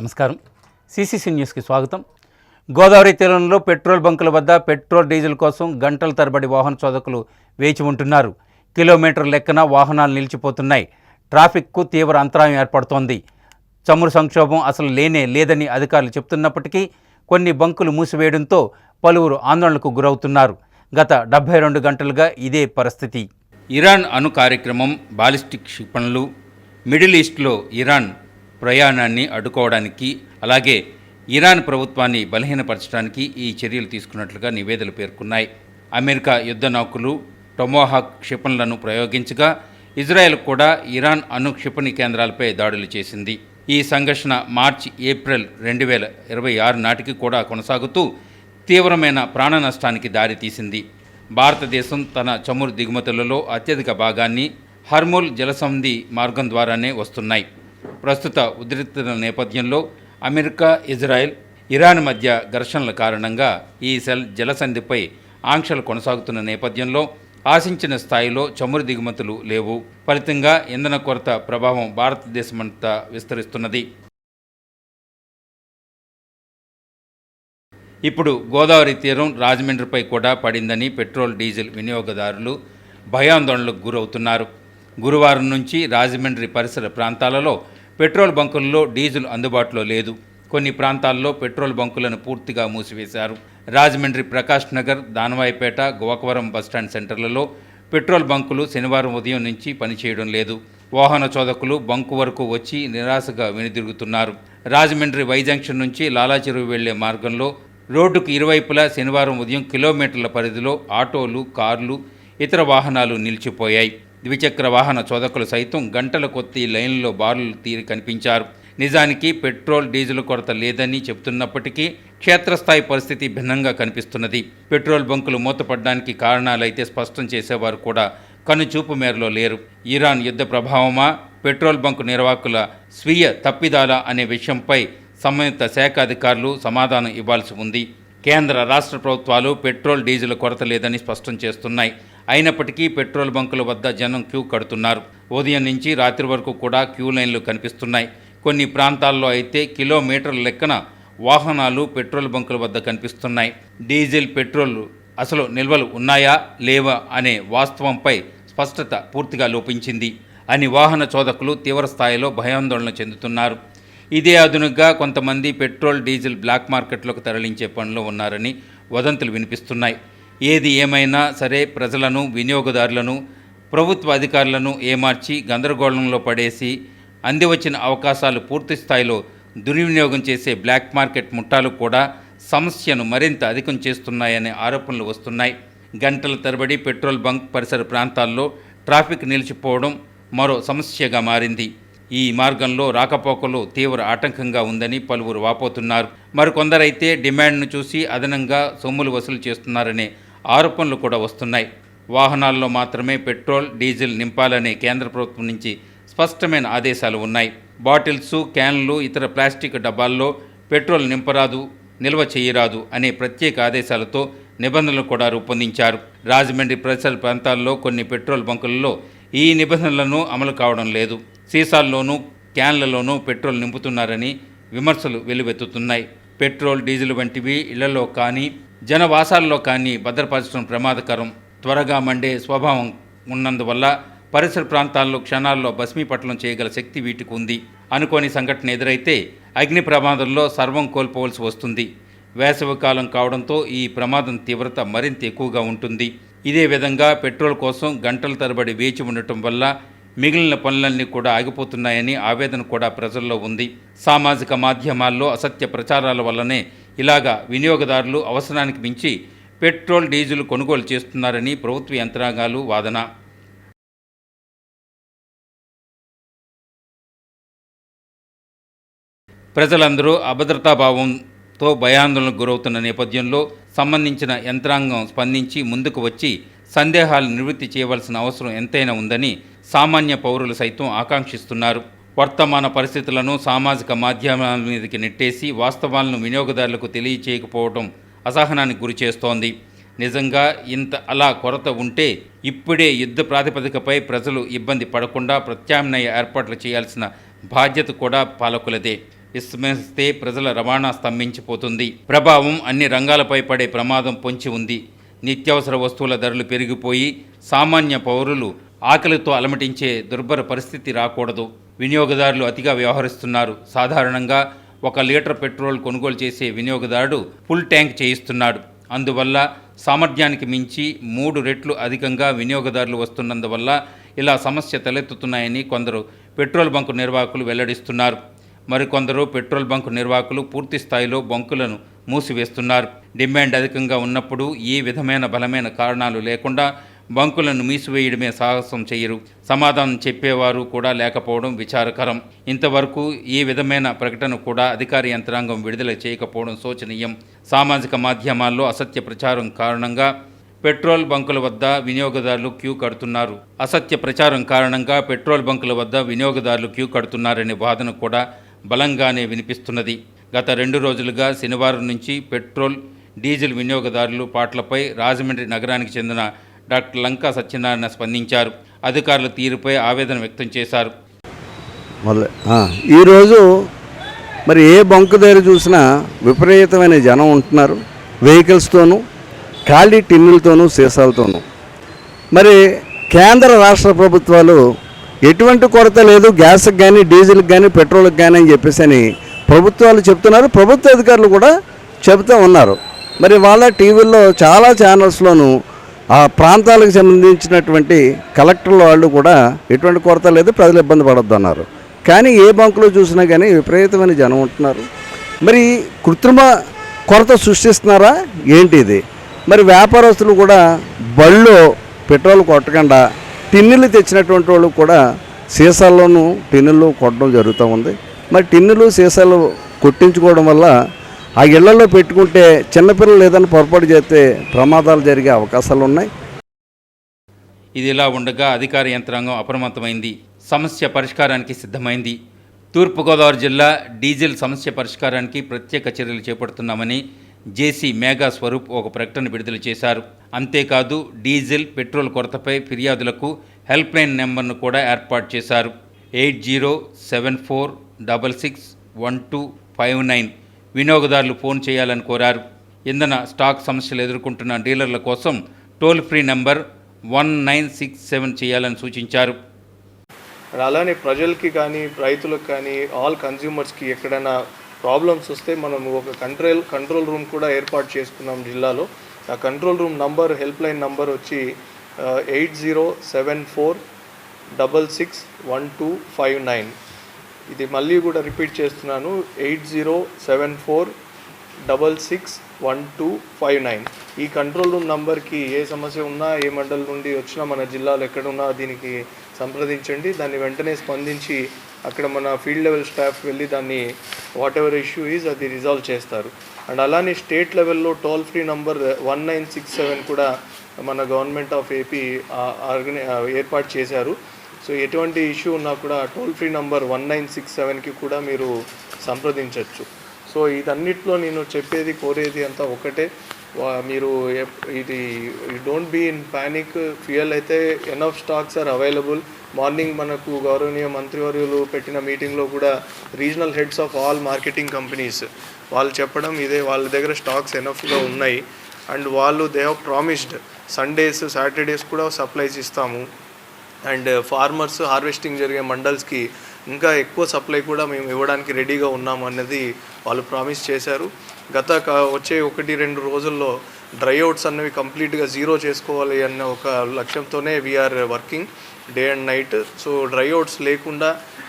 నమస్కారం. సిసిసి న్యూస్కి స్వాగతం. గోదావరి తీరంలో పెట్రోల్ బంకుల వద్ద పెట్రోల్ డీజిల్ కోసం గంటల తరబడి వాహన చోదకులు వేచి ఉంటున్నారు. కిలోమీటర్ లెక్కన వాహనాలు నిలిచిపోతున్నాయి. ట్రాఫిక్కు తీవ్ర అంతరాయం ఏర్పడుతోంది. చమురు సంక్షోభం అసలు లేదని అధికారులు చెబుతున్నప్పటికీ కొన్ని బంకులు మూసివేయడంతో పలువురు ఆందోళనకు గురవుతున్నారు. గత 72 గంటలుగా ఇదే పరిస్థితి. ఇరాన్ అణు కార్యక్రమం, బాలిస్టిక్ క్షిపణులు, మిడిల్ ఈస్ట్లో ఇరాన్ ప్రయాణాన్ని అడ్డుకోవడానికి, అలాగే ఇరాన్ ప్రభుత్వాన్ని బలహీనపరచడానికి ఈ చర్యలు తీసుకున్నట్లుగా నివేదికలు పేర్కొన్నాయి. అమెరికా యుద్ధ నౌకలు టొమాహాక్ క్షిపణులను ప్రయోగించగా ఇజ్రాయెల్ కూడా ఇరాన్ అణు క్షిపణి కేంద్రాలపై దాడులు చేసింది. ఈ సంఘర్షణ మార్చి-ఏప్రిల్ 2026 నాటికి కూడా కొనసాగుతూ తీవ్రమైన ప్రాణ నష్టానికి దారితీసింది. భారతదేశం తన చమురు దిగుమతులలో అత్యధిక భాగాన్ని హర్ముల్ జలసంధి మార్గం ద్వారానే వస్తున్నాయి. ప్రస్తుత ఉద్రిక్తతల నేపథ్యంలో అమెరికా, ఇజ్రాయెల్, ఇరాన్ మధ్య ఘర్షణల కారణంగా ఈ జలసంధిపై ఆంక్షలు కొనసాగుతున్న నేపథ్యంలో ఆశించిన స్థాయిలో చమురు దిగుమతులు లేవు. ఫలితంగా ఇంధన కొరత ప్రభావం భారతదేశమంతా విస్తరిస్తున్నది. ఇప్పుడు గోదావరి తీరం రాజమండ్రిపై కూడా పడిందని పెట్రోల్, డీజిల్ వినియోగదారులు భయాందోళనలకు గురవుతున్నారు. గురువారం నుంచి రాజమండ్రి పరిసర ప్రాంతాలలో పెట్రోల్ బంకుల్లో డీజిల్ అందుబాటులో లేదు. కొన్ని ప్రాంతాల్లో పెట్రోల్ బంకులను పూర్తిగా మూసివేశారు. రాజమండ్రి ప్రకాష్ నగర్, దానవాయిపేట, గోకవరం బస్టాండ్ సెంటర్లలో పెట్రోల్ బంకులు శనివారం ఉదయం నుంచి పనిచేయడం లేదు. వాహన చోదకులు బంకు వరకు వచ్చి నిరాశగా వెనుదిరుగుతున్నారు. రాజమండ్రి వై జంక్షన్ నుంచి లాలాచెరువు వెళ్లే మార్గంలో రోడ్డుకు ఇరువైపులా శనివారం ఉదయం కిలోమీటర్ల పరిధిలో ఆటోలు, కార్లు, ఇతర వాహనాలు నిలిచిపోయాయి. ద్విచక్ర వాహన చోదకులు సైతం గంటల కొద్దీ లైన్లో బారులు తీరి కనిపించారు. నిజానికి పెట్రోల్, డీజిల్ కొరత లేదని చెబుతున్నప్పటికీ క్షేత్రస్థాయి పరిస్థితి భిన్నంగా కనిపిస్తున్నది. పెట్రోల్ బంకులు మూతపడడానికి కారణాలైతే స్పష్టం చేసేవారు కూడా కనుచూపు మేరలో లేరు. ఇరాన్ యుద్ధ ప్రభావమా, పెట్రోల్ బంకు నిర్వాహకుల స్వీయ తప్పిదాలా అనే విషయంపై సంబంధిత శాఖ అధికారులు సమాధానం ఇవ్వాల్సి ఉంది. కేంద్ర, రాష్ట్ర ప్రభుత్వాలు పెట్రోల్, డీజిల్ కొరత లేదని స్పష్టం చేస్తున్నాయి. అయినప్పటికీ పెట్రోల్ బంకుల వద్ద జనం క్యూ కడుతున్నారు. ఉదయం నుంచి రాత్రి వరకు కూడా క్యూ లైన్లు కనిపిస్తున్నాయి. కొన్ని ప్రాంతాల్లో అయితే కిలోమీటర్ల లెక్కన వాహనాలు పెట్రోల్ బంకుల వద్ద కనిపిస్తున్నాయి. డీజిల్, పెట్రోల్ అసలు నిల్వలు ఉన్నాయా లేవా అనే వాస్తవంపై స్పష్టత పూర్తిగా లోపించింది అని వాహన చోదకులు తీవ్ర స్థాయిలో భయాందోళన చెందుతున్నారు. ఇదే అదునుగా కొంతమంది పెట్రోల్, డీజిల్ బ్లాక్ మార్కెట్లోకి తరలించే పనిలో ఉన్నారని వదంతులు వినిపిస్తున్నాయి. ఏది ఏమైనా సరే ప్రజలను, వినియోగదారులను, ప్రభుత్వ అధికారులను ఏమార్చి గందరగోళంలో పడేసి అందివచ్చిన అవకాశాలు పూర్తి స్థాయిలో దుర్వినియోగం చేసే బ్లాక్ మార్కెట్ ముఠాలు కూడా సమస్యను మరింత అధికం చేస్తున్నాయనే ఆరోపణలు వస్తున్నాయి. గంటల తరబడి పెట్రోల్ బంక్ పరిసర ప్రాంతాల్లో ట్రాఫిక్ నిలిచిపోవడం మరో సమస్యగా మారింది. ఈ మార్గంలో రాకపోకలు తీవ్ర ఆటంకంగా ఉందని పలువురు వాపోతున్నారు. మరికొందరైతే డిమాండ్ను చూసి అదనంగా సొమ్ములు వసూలు చేస్తున్నారనే ఆరోపణలు కూడా వస్తున్నాయి. వాహనాల్లో మాత్రమే పెట్రోల్, డీజిల్ నింపాలనే కేంద్ర ప్రభుత్వం నుంచి స్పష్టమైన ఆదేశాలు ఉన్నాయి. బాటిల్స్, క్యాన్లు, ఇతర ప్లాస్టిక్ డబ్బాల్లో పెట్రోల్ నింపరాదు, నిల్వ చేయరాదు అనే ప్రత్యేక ఆదేశాలతో నిబంధనలు కూడా రూపొందించారు. రాజమండ్రి పరిసర ప్రాంతాల్లో కొన్ని పెట్రోల్ బంకులలో ఈ నిబంధనలను అమలు కావడం లేదు. సీసాల్లోనూ, క్యాన్లలోనూ పెట్రోల్ నింపుతున్నారని విమర్శలు వెల్లువెత్తుతున్నాయి. పెట్రోల్, డీజిల్ వంటివి ఇళ్లలో కానీ, జనవాసాల్లో కానీ భద్రపరచడం ప్రమాదకరం. త్వరగా మండే స్వభావం ఉన్నందువల్ల పరిసర ప్రాంతాల్లో క్షణాల్లో భస్మీపట్నం చేయగల శక్తి వీటికి ఉంది. అనుకోని సంఘటన ఎదురైతే అగ్ని ప్రమాదంలో సర్వం కోల్పోవలసి వస్తుంది. వేసవికాలం కావడంతో ఈ ప్రమాదం తీవ్రత మరింత ఎక్కువగా ఉంటుంది. ఇదే విధంగా పెట్రోల్ కోసం గంటల తరబడి వేచి ఉండటం వల్ల మిగిలిన పనులన్నీ కూడా ఆగిపోతున్నాయని ఆవేదన కూడా ప్రజల్లో ఉంది. సామాజిక మాధ్యమాల్లో అసత్య ప్రచారాల వల్లనే ఇలాగా వినియోగదారులు అవసరానికి మించి పెట్రోల్, డీజిల్ కొనుగోలు చేస్తున్నారని ప్రభుత్వ యంత్రాంగాలు వాదన. ప్రజలందరూ అభద్రతాభావంతో భయాందోళనకు గురవుతున్న నేపథ్యంలో సంబంధించిన యంత్రాంగం స్పందించి ముందుకు వచ్చి సందేహాలు నివృత్తి చేయవలసిన అవసరం ఎంతైనా ఉందని సామాన్య పౌరులు సైతం ఆకాంక్షిస్తున్నారు. వర్తమాన పరిస్థితులను సామాజిక మాధ్యమాల మీదకి నెట్టేసి వాస్తవాలను వినియోగదారులకు తెలియచేయకపోవడం అసహనానికి గురి చేస్తోంది. నిజంగా ఇంత అలా కొరత ఉంటే ఇప్పుడే యుద్ధ ప్రాతిపదికపై ప్రజలు ఇబ్బంది పడకుండా ప్రత్యామ్నాయ ఏర్పాట్లు చేయాల్సిన బాధ్యత కూడా పాలకులదే. విస్మరిస్తే ప్రజల రవాణా స్తంభించిపోతుంది. ప్రభావం అన్ని రంగాలపై పడే ప్రమాదం పొంచి ఉంది. నిత్యావసర వస్తువుల ధరలు పెరిగిపోయి సామాన్య పౌరులు ఆకలితో అలమటించే దుర్భర పరిస్థితి రాకూడదు. వినియోగదారులు అతిగా వ్యవహరిస్తున్నారు. సాధారణంగా 1 లీటర్ పెట్రోల్ కొనుగోలు చేసే వినియోగదారుడు ఫుల్ ట్యాంక్ చేయిస్తున్నాడు. అందువల్ల సామర్థ్యానికి మించి 3 రెట్లు అధికంగా వినియోగదారులు వస్తున్నందువల్ల ఇలా సమస్య తలెత్తుతున్నాయని కొందరు పెట్రోల్ బంకు నిర్వాహకులు వెల్లడిస్తున్నారు. మరికొందరు పెట్రోల్ బంకు నిర్వాహకులు పూర్తి స్థాయిలో బంకులను మూసివేస్తున్నారు. డిమాండ్ అధికంగా ఉన్నప్పుడు ఏ విధమైన బలమైన కారణాలు లేకుండా బంకులను మూసివేయడమే సాహసం చేయరు. సమాధానం చెప్పేవారు కూడా లేకపోవడం విచారకరం. ఇంతవరకు ఏ విధమైన ప్రకటన కూడా అధికార యంత్రాంగం విడుదల చేయకపోవడం శోచనీయం. సామాజిక మాధ్యమాల్లో అసత్య ప్రచారం కారణంగా పెట్రోల్ బంకుల వద్ద వినియోగదారులు క్యూ కడుతున్నారు. అసత్య ప్రచారం కారణంగా పెట్రోల్ బంకుల వద్ద వినియోగదారులు క్యూ కడుతున్నారనే వాదన కూడా బలంగానే వినిపిస్తున్నది. గత 2 రోజులుగా శనివారం నుంచి పెట్రోల్, డీజిల్ వినియోగదారులు పాటలపై రాజమండ్రి నగరానికి చెందిన డాక్టర్ లంకా సత్యనారాయణ స్పందించారు. అధికారుల తీరుపై ఆవేదన వ్యక్తం చేశారు. ఈరోజు మరి ఏ బంకు దగ్గర చూసినా విపరీతమైన జనం ఉంటున్నారు. వెహికల్స్తోనూ, ఖాళీ టిన్నులతోనూ, సీసాలతోనూ. మరి కేంద్ర రాష్ట్ర ప్రభుత్వాలు ఎటువంటి కొరత లేదు గ్యాస్కి కానీ, డీజిల్కి కానీ, పెట్రోల్కి కానీ అని చెప్పేసి అని ప్రభుత్వాలు చెప్తున్నారు. ప్రభుత్వ అధికారులు కూడా చెబుతూ ఉన్నారు. మరి వాళ్ళ టీవీల్లో చాలా ఛానల్స్లోనూ ఆ ప్రాంతాలకు సంబంధించినటువంటి కలెక్టర్ల వాళ్ళు కూడా ఎటువంటి కొరత లేదు, ప్రజలు ఇబ్బంది పడొద్దు అన్నారు. కానీ ఏ బంకులో చూసినా కానీ విపరీతమైన జనం ఉంటున్నారు. మరి కృత్రిమ కొరత సృష్టిస్తున్నారా ఏంటి ఇది? మరి వ్యాపారస్తులు కూడా బళ్ళు పెట్రోల్ కొట్టకుండా టిన్నులు తెచ్చినటువంటి వాళ్ళు కూడా సీసాల్లోనూ టిన్నులు కొట్టడం జరుగుతూ ఉంది. మరి టిన్నులు సీసాలు కొట్టించుకోవడం వల్ల ఆ ఇళ్లలో పెట్టుకుంటే చిన్నపిల్లలు ఏదైనా పొరపాటు చేస్తే ప్రమాదాలు జరిగే అవకాశాలు ఉన్నాయి. ఇదిలా ఉండగా అధికార యంత్రాంగం అప్రమత్తమైంది. సమస్య పరిష్కారానికి సిద్ధమైంది. తూర్పుగోదావరి జిల్లా డీజిల్ సమస్య పరిష్కారానికి ప్రత్యేక చర్యలు చేపడుతున్నామని జేసీ మేఘా స్వరూప్ ఒక ప్రకటన విడుదల చేశారు. అంతేకాదు డీజిల్, పెట్రోల్ కొరతపై ఫిర్యాదులకు హెల్ప్ లైన్ నెంబర్ను కూడా ఏర్పాటు చేశారు. 8074661259 వినియోగదారులు ఫోన్ చేయాలని కోరారు. ఇంధన స్టాక్ సమస్యలు ఎదుర్కొంటున్న డీలర్ల కోసం టోల్ ఫ్రీ నెంబర్ 1967 చేయాలని సూచించారు. అలానే ప్రజలకి కానీ, రైతులకు కానీ, ఆల్ కన్జ్యూమర్స్కి ఎక్కడైనా ప్రాబ్లమ్స్ వస్తే మనం ఒక కంట్రోల్ రూమ్ కూడా ఏర్పాటు చేసుకున్నాం జిల్లాలో. ఆ control room number, help line number వచ్చి 8074661259. ఇది మళ్ళీ కూడా రిపీట్ చేస్తున్నాను, 8074661259. ఈ కంట్రోల్ రూమ్ నంబర్కి ఏ సమస్య ఉన్నా, ఏ మండలం నుండి వచ్చినా, మన జిల్లాలో ఎక్కడున్నా దీనికి సంప్రదించండి. దాన్ని వెంటనే స్పందించి అక్కడ మన ఫీల్డ్ లెవెల్ స్టాఫ్ వెళ్ళి దాన్ని వాట్ ఎవర్ ఇష్యూ ఈజ్ అది రిజాల్వ్ చేస్తారు. అండ్ అలానే స్టేట్ లెవెల్లో టోల్ ఫ్రీ నంబర్ 1967 కూడా మన గవర్నమెంట్ ఆఫ్ ఏపీ ఏర్పాటు చేశారు. సో ఎటువంటి ఇష్యూ ఉన్నా కూడా టోల్ ఫ్రీ నంబర్ 1967కి కూడా మీరు సంప్రదించవచ్చు. సో ఇదన్నిట్లో నేను చెప్పేది, కోరేది అంతా ఒకటే, మీరు ఇది don't be in panic. Fuel అయితే enough stocks are available. Morning మనకు గౌరవనీయ మంత్రివర్యులు పెట్టిన మీటింగ్లో కూడా regional heads of all marketing companies వాళ్ళు చెప్పడం ఇదే, వాళ్ళ దగ్గర స్టాక్స్ ఎనఫ్గా ఉన్నాయి. అండ్ వాళ్ళు they have promised Sundays, Saturdays కూడా సప్లైస్ ఇస్తాము. అండ్ ఫార్మర్స్ హార్వెస్టింగ్ జరిగే మండల్స్కి ఇంకా ఎక్కువ సప్లై కూడా మేము ఇవ్వడానికి రెడీగా ఉన్నాము అన్నది వాళ్ళు ప్రామిస్ చేశారు. వచ్చే 1-2 రోజుల్లో డ్రై అవుట్స్ అన్నవి కంప్లీట్గా జీరో చేసుకోవాలి అన్న ఒక లక్ష్యంతోనే we're working day and night. So dry outs లేకుండా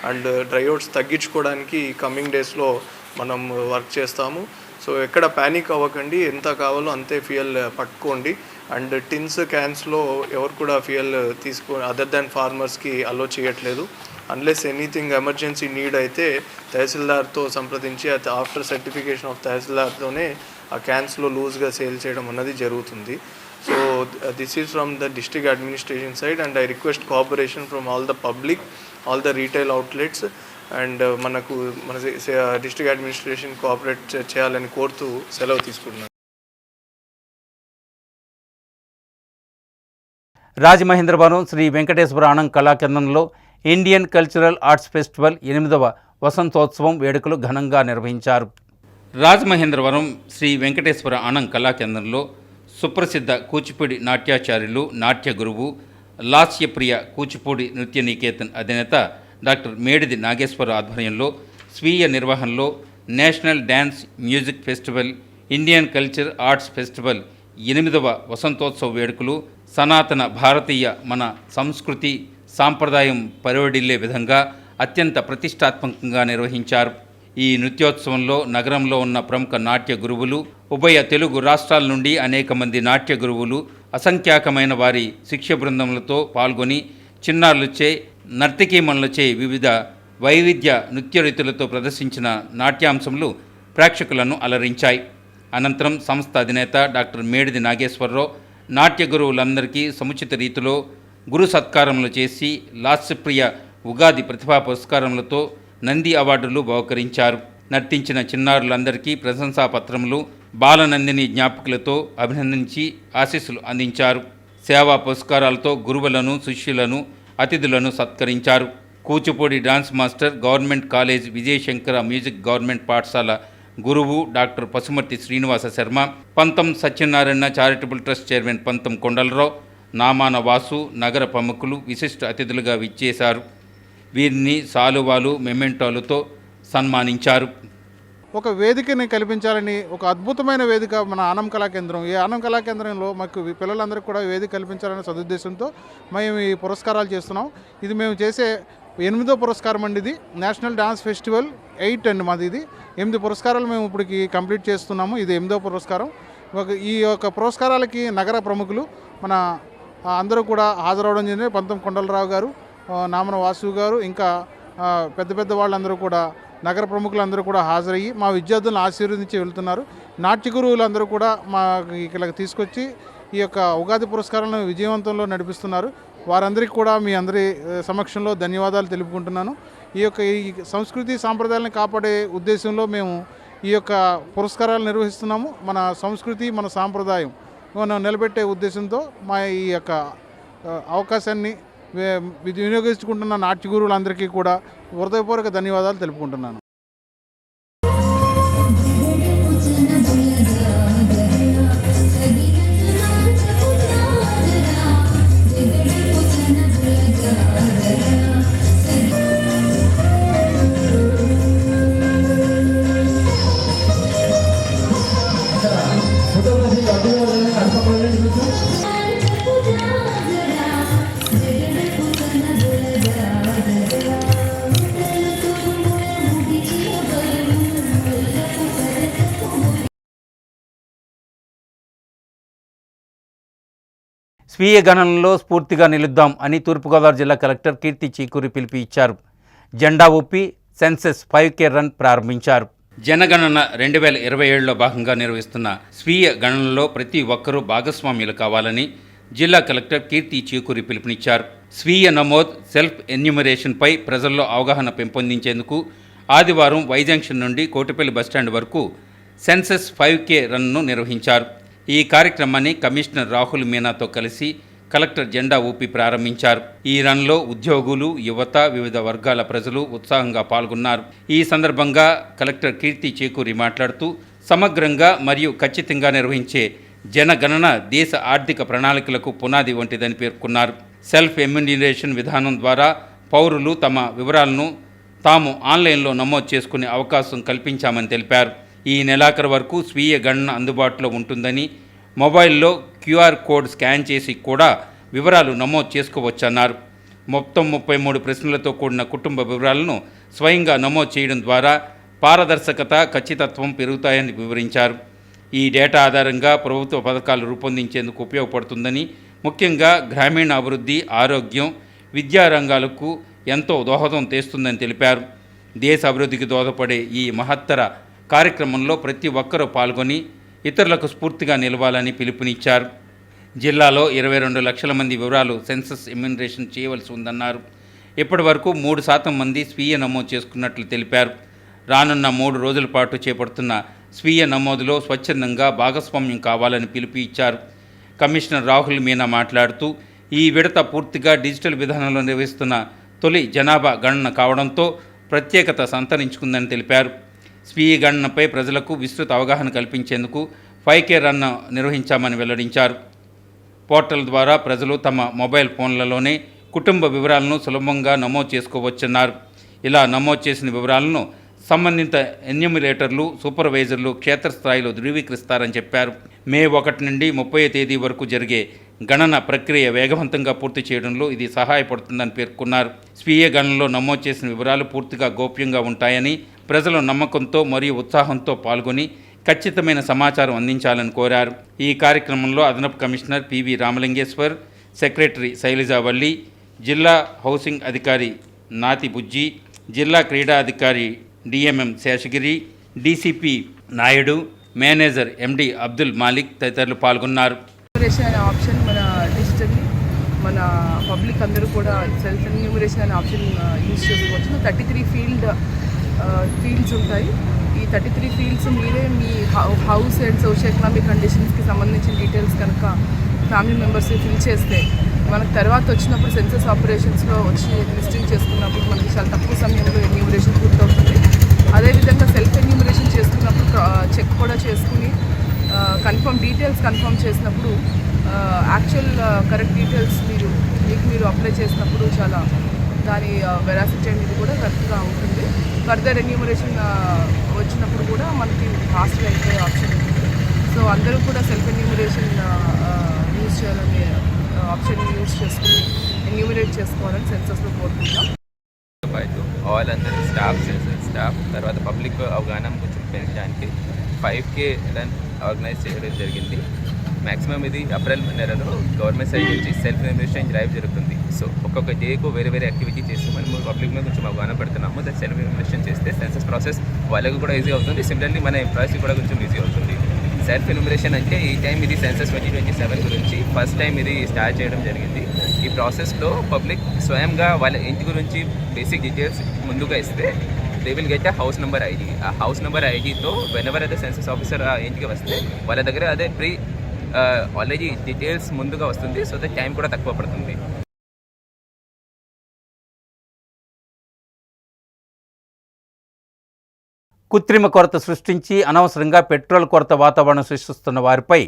అండ్ డ్రై అవుట్స్ తగ్గించుకోవడానికి కమింగ్ డేస్లో మనం వర్క్ చేస్తాము. సో ఎక్కడ ప్యానిక్ అవ్వకండి, ఎంత కావాలో అంతే ఫ్యూయల్ పట్టుకోండి. అండ్ టిన్స్, క్యాన్స్లో ఎవరు కూడా ఫ్యూయల్ అదర్ దాన్ ఫార్మర్స్కి అలో చేయట్లేదు. అన్లెస్ ఎనీథింగ్ ఎమర్జెన్సీ నీడ్ అయితే తహసీల్దార్తో సంప్రదించి ఆఫ్టర్ సర్టిఫికేషన్ ఆఫ్ తహసీల్దార్తోనే ఆ క్యాన్స్లో లూజ్గా సేల్ చేయడం అన్నది జరుగుతుంది. So this is from the district administration side and I request cooperation from all the public, all the retail outlets. And మన district administration cooperate చేయాలని కోరుతూ సెలవు తీసుకుంటున్నాను. రాజమహేంద్రవరం శ్రీ వెంకటేశ్వర ఆనంద్ కళాకేంద్రంలో ఇండియన్ కల్చరల్ ఆర్ట్స్ ఫెస్టివల్ 8వ వసంతోత్సవం వేడుకలు ఘనంగా నిర్వహించారు. రాజమహేంద్రవరం శ్రీ వెంకటేశ్వర ఆనం కళాకేంద్రంలో సుప్రసిద్ధ కూచిపూడి నాట్యాచార్యులు, నాట్య గురువు, లాస్యప్రియ కూచిపూడి నృత్య నికేతన్ అధినేత డాక్టర్ మేడిది నాగేశ్వర ఆధ్వర్యంలో స్వీయ నిర్వహణలో national dance music festival, Indian culture arts festival 8వ వసంతోత్సవ వేడుకలు సనాతన భారతీయ మన సంస్కృతి సాంప్రదాయం పరివడిల్లే విధంగా అత్యంత ప్రతిష్టాత్మకంగా నిర్వహించారు. ఈ నృత్యోత్సవంలో నగరంలో ఉన్న ప్రముఖ నాట్య గురువులు, ఉభయ తెలుగు రాష్ట్రాల నుండి అనేక మంది నాట్య గురువులు, అసంఖ్యాకమైన వారి శిక్ష బృందములతో పాల్గొని చిన్నారులచే, నర్తకీమణులచే వివిధ వైవిధ్య నృత్య రీతులతో ప్రదర్శించిన నాట్యాంశములు ప్రేక్షకులను అలరించాయి. అనంతరం సంస్థ అధినేత డాక్టర్ మేడిది నాగేశ్వరరావు నాట్య గురువులందరికీ సముచిత రీతిలో గురు సత్కారములు చేసి లాస్యప్రియ ఉగాది ప్రతిభా పురస్కారములతో నంది అవార్డులు బహుకరించారు. నర్తించిన చిన్నారులందరికీ ప్రశంసాపత్రములు, బాలనందిని జ్ఞాపకులతో అభినందించి ఆశీస్సులు అందించారు. సేవా పురస్కారాలతో గురువులను, శిష్యులను, అతిథులను సత్కరించారు. Kuchipudi dance master, government college Vijayashankara music government పాఠశాల గురువు డాక్టర్ పసుమర్తి శ్రీనివాస శర్మ, పంతం సత్యనారాయణ చారిటబుల్ ట్రస్ట్ చైర్మన్ పంతం కొండలరావు, నామాన వాసు, నగర ప్రముఖులు విశిష్ట అతిథులుగా విచ్చేశారు. వీరిని సాలువాలు, మెమెంటోలతో సన్మానించారు. ఒక వేదికని కల్పించాలని ఒక అద్భుతమైన వేదిక మన ఆనం కళాకేంద్రం. ఈ ఆనం కళాకేంద్రంలో మాకు పిల్లలందరికీ కూడా వేదిక కల్పించాలనే సదుద్దేశంతో మేము ఈ పురస్కారాలు చేస్తున్నాం. ఇది మేము చేసే 8వ పురస్కారం అండి. ఇది నేషనల్ డాన్స్ ఫెస్టివల్ 8 అండి మాది. ఇది 8 పురస్కారాలు మేము ఇప్పటికి కంప్లీట్ చేస్తున్నాము. ఇది 8వ పురస్కారం. ఈ యొక్క పురస్కారాలకి నగర ప్రముఖులు మన అందరూ కూడా హాజరవడం జరిగింది. పంతం కొండలరావు గారు, నామన వాసు గారు, ఇంకా పెద్ద పెద్ద వాళ్ళందరూ కూడా, నగర ప్రముఖులందరూ కూడా హాజరయ్యి మా విద్యార్థులను ఆశీర్వదించి వెళ్తున్నారు. నాట్య గురువులందరూ కూడా మా ఇక్కడికి తీసుకొచ్చి ఈ యొక్క ఉగాది పురస్కారాలను విజయవంతంలో నడిపిస్తున్నారు. వారందరికీ కూడా మీ అందరి సమక్షంలో ధన్యవాదాలు తెలుపుకుంటున్నాను. ఈ సంస్కృతి సాంప్రదాయాలను కాపాడే ఉద్దేశంలో మేము ఈ యొక్క పురస్కారాలు నిర్వహిస్తున్నాము. మన సంస్కృతి, మన సాంప్రదాయం మనం నిలబెట్టే ఉద్దేశంతో మా ఈ యొక్క అవకాశాన్ని వినియోగించుకుంటున్న నాట్య గురువులందరికీ కూడా హృదయపూర్వక ధన్యవాదాలు తెలుపుకుంటున్నాను. స్వీయ గణనలో స్ఫూర్తిగా నిలుద్దాం అని తూర్పుగోదావరి జిల్లా కలెక్టర్ కీర్తి చీకూరి పిలుపు ఇచ్చారు. జెండా ఊపి సెన్సెస్ 5K రన్ ప్రారంభించారు. జనగణన 2027లో భాగంగా నిర్వహిస్తున్న స్వీయ గణనలో ప్రతి ఒక్కరూ భాగస్వామ్యులు కావాలని జిల్లా కలెక్టర్ కీర్తి చీకూరి పిలుపునిచ్చారు. స్వీయ నమోద్, సెల్ఫ్ ఎన్యూమరేషన్పై ప్రజల్లో అవగాహన పెంపొందించేందుకు ఆదివారం వైజంక్షన్ నుండి కోటిపల్లి బస్టాండ్ వరకు సెన్సెస్ 5K రన్ను నిర్వహించారు. ఈ కార్యక్రమాన్ని కమిషనర్ రాహుల్ మీనాతో కలిసి కలెక్టర్ జెండా ఊపి ప్రారంభించారు. ఈ రన్లో ఉద్యోగులు, యువత, వివిధ వర్గాల ప్రజలు ఉత్సాహంగా పాల్గొన్నారు. ఈ సందర్భంగా కలెక్టర్ కీర్తి చేకూరి మాట్లాడుతూ సమగ్రంగా మరియు ఖచ్చితంగా నిర్వహించే జనగణన దేశ ఆర్థిక ప్రణాళికలకు పునాది వంటిదని పేర్కొన్నారు. సెల్ఫ్ ఎమ్యూనరేషన్ విధానం ద్వారా పౌరులు తమ వివరాలను తాము ఆన్లైన్లో నమోదు చేసుకునే అవకాశం కల్పించామని తెలిపారు. ఈ నెలాఖరు వరకు స్వీయ గణన అందుబాటులో ఉంటుందని, మొబైల్లో QR కోడ్ స్కాన్ చేసి కూడా వివరాలు నమోదు చేసుకోవచ్చన్నారు. మొత్తం 33 ప్రశ్నలతో కూడిన కుటుంబ వివరాలను స్వయంగా నమోదు చేయడం ద్వారా పారదర్శకత, ఖచ్చితత్వం పెరుగుతాయని వివరించారు. ఈ డేటా ఆధారంగా ప్రభుత్వ పథకాలు రూపొందించేందుకు ఉపయోగపడుతుందని, ముఖ్యంగా గ్రామీణ అభివృద్ధి, ఆరోగ్యం, విద్యా రంగాలకు ఎంతో దోహదం తెస్తుందని తెలిపారు. దేశ అభివృద్ధికి దోహదపడే ఈ మహత్తర కార్యక్రమంలో ప్రతి ఒక్కరూ పాల్గొని ఇతరులకు స్ఫూర్తిగా నిలవాలని పిలుపునిచ్చారు. జిల్లాలో 22 లక్షల మంది వివరాలు సెన్సస్ ఎమ్యూనరేషన్ చేయవలసి ఉందన్నారు. ఇప్పటి వరకు 3% మంది స్వీయ నమోదు చేసుకున్నట్లు తెలిపారు. రానున్న 3 రోజుల పాటు చేపడుతున్న స్వీయ నమోదులో స్వచ్ఛందంగా భాగస్వామ్యం కావాలని పిలుపు ఇచ్చారు. కమిషనర్ రాహుల్ మీనా మాట్లాడుతూ ఈ విడత పూర్తిగా డిజిటల్ విధానంలో నిర్వహిస్తున్న తొలి జనాభా గణన కావడంతో ప్రత్యేకత సంతరించుకుందని తెలిపారు. స్వీయ గణనపై ప్రజలకు విస్తృత అవగాహన కల్పించేందుకు 5K రన్ నిర్వహించామని వెల్లడించారు. పోర్టల్ ద్వారా ప్రజలు తమ మొబైల్ ఫోన్లలోనే కుటుంబ వివరాలను సులభంగా నమోదు చేసుకోవచ్చన్నారు. ఇలా నమోదు చేసిన వివరాలను సంబంధిత ఎన్యూమిరేటర్లు, సూపర్వైజర్లు క్షేత్రస్థాయిలో ధృవీకరిస్తారని చెప్పారు. మే 1 నుండి 30వ తేదీ వరకు జరిగే గణన ప్రక్రియ వేగవంతంగా పూర్తి చేయడంలో ఇది సహాయపడుతుందని పేర్కొన్నారు. స్వీయ గణనలో నమోదు చేసిన వివరాలు పూర్తిగా గోప్యంగా ఉంటాయని, ప్రజలు నమ్మకంతో మరియు ఉత్సాహంతో పాల్గొని ఖచ్చితమైన సమాచారం అందించాలని కోరారు. ఈ కార్యక్రమంలో అదనపు commissioner PV Ramalingeswar, secretary Sailajavalli, జిల్లా హౌసింగ్ అధికారి నాతి బుజ్జి, జిల్లా క్రీడా అధికారి DMM Seshagiri, DCP Naidu, manager ఎండి అబ్దుల్ మాలిక్ తదితరులు పాల్గొన్నారు. ఎన్యూమరేషన్ అనే ఆప్షన్ మన డిజిటల్లీ మన పబ్లిక్ అందరూ కూడా సెల్ఫ్ ఎన్యూమరేషన్ అనే ఆప్షన్ యూజ్ చేసుకోవచ్చు. 33 ఫీల్డ్స్ ఉంటాయి. ఈ 33 ఫీల్డ్స్ మీరే మీ హౌస్ అండ్ సోషల్ ఎకనామిక్ కండిషన్స్కి సంబంధించిన డీటెయిల్స్ కనుక ఫ్యామిలీ మెంబర్స్ ఫిల్ చేస్తే మనకు తర్వాత వచ్చినప్పుడు సెన్సస్ ఆపరేషన్స్లో వచ్చి లిస్టింగ్ చేసుకున్నప్పుడు మనకి చాలా తక్కువ సమయంలో ఎన్యూమరేషన్ పూర్తవుతుంది. అదేవిధంగా సెల్ఫ్ ఎన్యూమరేషన్ చేసుకున్నప్పుడు చెక్ కూడా చేసుకుని కన్ఫర్మ్ చేసినప్పుడు యాక్చువల్ కరెక్ట్ డీటెయిల్స్ మీరు అప్లై చేసినప్పుడు చాలా దాని వెరాసిటీ అనేది కూడా కరెక్ట్గా ఉంటుంది. ఫర్దర్ ఎన్యూమరేషన్ వచ్చినప్పుడు కూడా మనకి ఫాస్ట్గా అయిపోయే ఆప్షన్ ఉంటుంది. సో అందరూ కూడా సెల్ఫ్ ఎన్యూమరేషన్ యూజ్ చేయాలని ఆప్షన్ యూజ్ చేసుకుని ఎన్యూమరేట్ చేసుకోవాలని సెన్సస్లో కోరుకుంటాం. ఆల్ అందరూ స్టాఫ్ తర్వాత పబ్లిక్ అవగాహన కొంచెం పెంచడానికి 5K రన్ ఆర్గనైజ్ చేయడం జరిగింది. మ్యాక్సిమం ఇది ఏప్రిల్ నెలలో గవర్నమెంట్ సైడ్ నుంచి సెల్ఫ్ ఎన్యూమరేషన్ డ్రైవ్ జరుగుతుంది. సో ఒక్కొక్క డేకు వేరే యాక్టివిటీ చేస్తూ మనము పబ్లిక్ మీద కొంచెం అవగాహన పెడుతున్నాము. దాన్ని సెల్ఫ్ ఎన్యూమరేషన్ చేస్తే సెన్సస్ ప్రాసెస్ వాళ్ళకు కూడా ఈజీ అవుతుంది. సిమిలర్లీ మన ఎంప్లాయీస్కి కూడా కొంచెం ఈజీ అవుతుంది. సెల్ఫ్ ఎన్యూమరేషన్ అంటే ఈ టైం ఇది సెన్సస్ 2027 గురించి ఫస్ట్ టైం ఇది స్టార్ట్ చేయడం జరిగింది. ఈ ప్రాసెస్లో పబ్లిక్ స్వయంగా వాళ్ళ ఇంటి గురించి బేసిక్ డీటెయిల్స్ ముందుగా ఇస్తే they will get house number ID. ఆ హౌస్ నెంబర్ ఐడితో వెనెవర్ అయితే సెన్సస్ ఆఫీసర్ ఆ ఇంటికి వస్తే వాళ్ళ దగ్గర అదే ఆల్రెడీ డీటెయిల్స్ ముందుగా వస్తుంది. సో దట్ టైం కూడా తక్కువ పడుతుంది. కృత్రిమ కొరత సృష్టించి అనవసరంగా పెట్రోల్ కొరత వాతావరణం సృష్టిస్తున్న వారిపై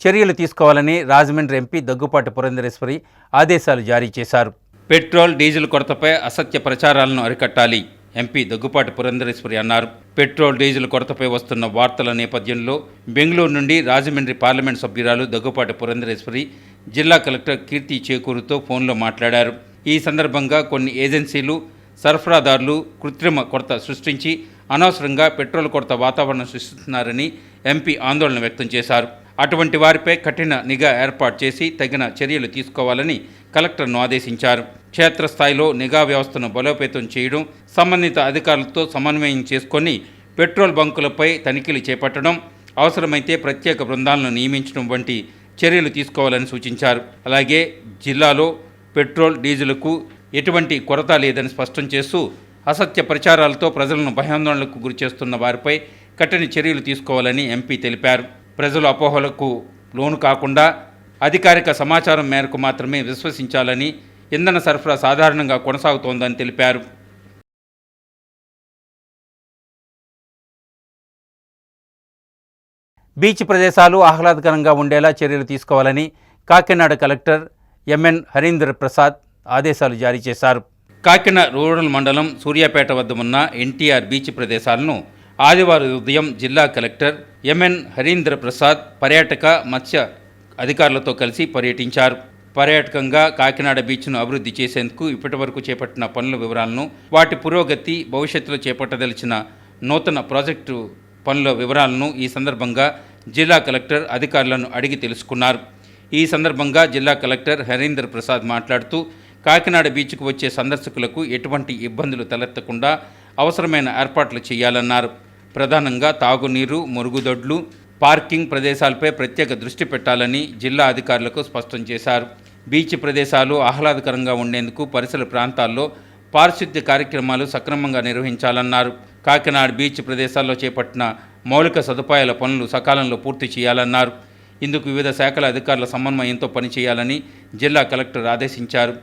చర్యలు తీసుకోవాలని రాజమండ్రి ఎంపీ దగ్గుపాటి పురంధరేశ్వరి ఆదేశాలు జారీ చేశారు. పెట్రోల్, డీజిల్ కొరతపై అసత్య ప్రచారాలను అరికట్టాలి ఎంపీ దగ్గుపాటి పురంధరేశ్వరి అన్నారు. పెట్రోల్, డీజిల్ కొరతపై వస్తున్న వార్తల నేపథ్యంలో బెంగళూరు నుండి రాజమండ్రి పార్లమెంట్ సభ్యురాలు దగ్గుపాటి పురంధరేశ్వరి జిల్లా కలెక్టర్ కీర్తి చేకూరుతో ఫోన్లో మాట్లాడారు. ఈ సందర్భంగా కొన్ని ఏజెన్సీలు, సరఫరాదారులు కృత్రిమ కొరత సృష్టించి అనవసరంగా పెట్రోల్ కొరత వాతావరణం సృష్టిస్తున్నారని ఎంపీ ఆందోళన వ్యక్తం చేశారు. అటువంటి వారిపై కఠిన నిఘా ఏర్పాటు చేసి తగిన చర్యలు తీసుకోవాలని కలెక్టర్ను ఆదేశించారు. క్షేత్రస్థాయిలో నిఘా వ్యవస్థను బలోపేతం చేయడం, సంబంధిత అధికారులతో సమన్వయం చేసుకొని పెట్రోల్ బంకులపై తనిఖీలు చేపట్టడం, అవసరమైతే ప్రత్యేక బృందాలను నియమించడం వంటి చర్యలు తీసుకోవాలని సూచించారు. అలాగే జిల్లాలో పెట్రోల్, డీజిల్కు ఎటువంటి కొరత లేదని స్పష్టం చేస్తూ అసత్య ప్రచారాలతో ప్రజలను భయాందోళనకు గురిచేస్తున్న వారిపై కఠిన చర్యలు తీసుకోవాలని ఎంపీ తెలిపారు. ప్రజలు అపోహలకు లోను కాకుండా అధికారిక సమాచారం మేరకు మాత్రమే విశ్వసించాలని, ఇంధన సరఫరా సాధారణంగా కొనసాగుతోందని తెలిపారు. బీచ్ ప్రదేశాలు ఆహ్లాదకరంగా ఉండేలా చర్యలు తీసుకోవాలని కాకినాడ కలెక్టర్ ఎంఎన్ హరీంద్ర ప్రసాద్ ఆదేశాలు జారీ చేశారు. కాకినాడ రూరల్ మండలం సూర్యాపేట వద్ద ఉన్న ఎన్టీఆర్ బీచ్ ప్రదేశాలను ఆదివారం ఉదయం జిల్లా కలెక్టర్ ఎంఎన్ హరీంద్ర ప్రసాద్ పర్యాటక, మత్స్య అధికారులతో కలిసి పర్యటించారు. పర్యాటకంగా కాకినాడ బీచ్ను అభివృద్ధి చేసేందుకు ఇప్పటివరకు చేపట్టిన పనుల వివరాలను, వాటి పురోగతి, భవిష్యత్తులో చేపట్టదలిచిన నూతన ప్రాజెక్టు పనుల వివరాలను ఈ సందర్భంగా జిల్లా కలెక్టర్ అధికారులను అడిగి తెలుసుకున్నారు. ఈ సందర్భంగా జిల్లా కలెక్టర్ హరీంద్ర ప్రసాద్ మాట్లాడుతూ కాకినాడ బీచ్కు వచ్చే సందర్శకులకు ఎటువంటి ఇబ్బందులు తలెత్తకుండా అవసరమైన ఏర్పాట్లు చేయాలన్నారు. ప్రధానంగా తాగునీరు, మరుగుదొడ్లు, పార్కింగ్ ప్రదేశాలపై ప్రత్యేక దృష్టి పెట్టాలని జిల్లా అధికారులకు స్పష్టం చేశారు. బీచ్ ప్రదేశాలు ఆహ్లాదకరంగా ఉండేందుకు పరిసర ప్రాంతాల్లో పారిశుద్ధ్య కార్యక్రమాలు సక్రమంగా నిర్వహించాలన్నారు. కాకినాడ బీచ్ ప్రదేశాల్లో చేపట్టిన మౌలిక సదుపాయాల పనులు సకాలంలో పూర్తి చేయాలన్నారు. ఇందుకు వివిధ శాఖల అధికారుల సమన్వయంతో పనిచేయాలని జిల్లా కలెక్టర్ ఆదేశించారు.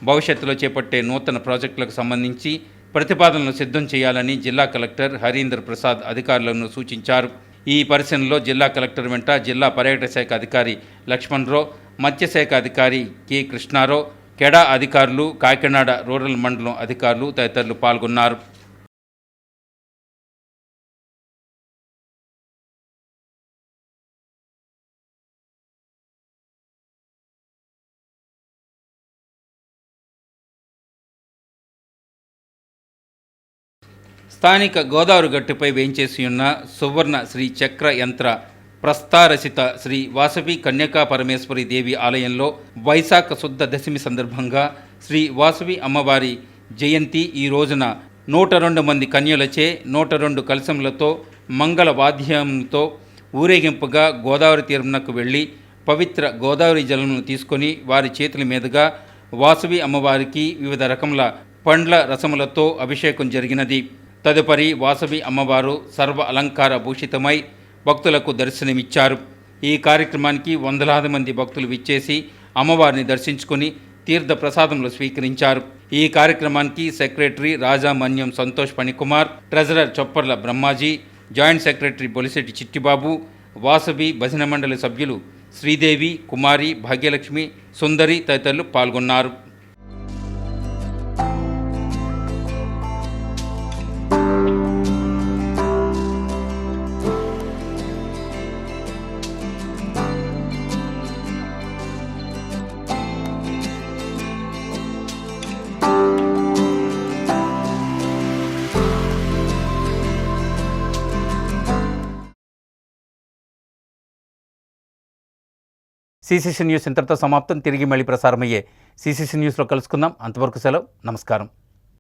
భవిష్యత్తులో చేపట్టే నూతన ప్రాజెక్టులకు సంబంధించి ప్రతిపాదనలు సిద్ధం చేయాలని జిల్లా కలెక్టర్ హరీందర్ ప్రసాద్ అధికారులను సూచించారు. ఈ పరిశీలనలో జిల్లా కలెక్టర్ వెంట జిల్లా పర్యాటక శాఖ అధికారి లక్ష్మణరావు, మత్స్యశాఖ అధికారి కె కృష్ణారావు, కెడా అధికారులు, కాకినాడ రూరల్ మండలం అధికారులు తదితరులు పాల్గొన్నారు. స్థానిక గోదావరి గట్టుపై వేంచేసి ఉన్న సువర్ణ శ్రీ చక్ర యంత్ర ప్రస్తారసిత శ్రీ వాసవి కన్యకా పరమేశ్వరి దేవి ఆలయంలో వైశాఖ శుద్ధ దశమి సందర్భంగా శ్రీ వాసవి అమ్మవారి జయంతి ఈ రోజున 102 మంది కన్యలచే 102 కలశములతో మంగళ వాద్యంతో ఊరేగింపుగా గోదావరి తీరంనకు వెళ్ళి పవిత్ర గోదావరి జలమును తీసుకొని వారి చేతుల మీదుగా వాసవి అమ్మవారికి వివిధ రకముల పండ్ల రసములతో అభిషేకం జరిగినది. తదుపరి వాసవి అమ్మవారు సర్వ అలంకార భూషితమై భక్తులకు దర్శనమిచ్చారు. ఈ కార్యక్రమానికి వందలాది మంది భక్తులు విచ్చేసి అమ్మవారిని దర్శించుకుని తీర్థ ప్రసాదములు స్వీకరించారు. ఈ కార్యక్రమానికి secretary Rajamanyam Santosh Phanikumar, treasurer Chopparla Brahmaji, joint secretary Bolisetti Chittibabu, Vasavi భజన మండలి సభ్యులు శ్రీదేవి, కుమారి, భాగ్యలక్ష్మి, సుందరి తదితరులు పాల్గొన్నారు. సిసిసి న్యూస్ ఇంతటితో సమాప్తం. తిరిగి మళ్ళీ ప్రసారమయ్యే సిసిసి న్యూస్లో కలుసుకుందాం. అంతవరకు సెలవు. నమస్కారం.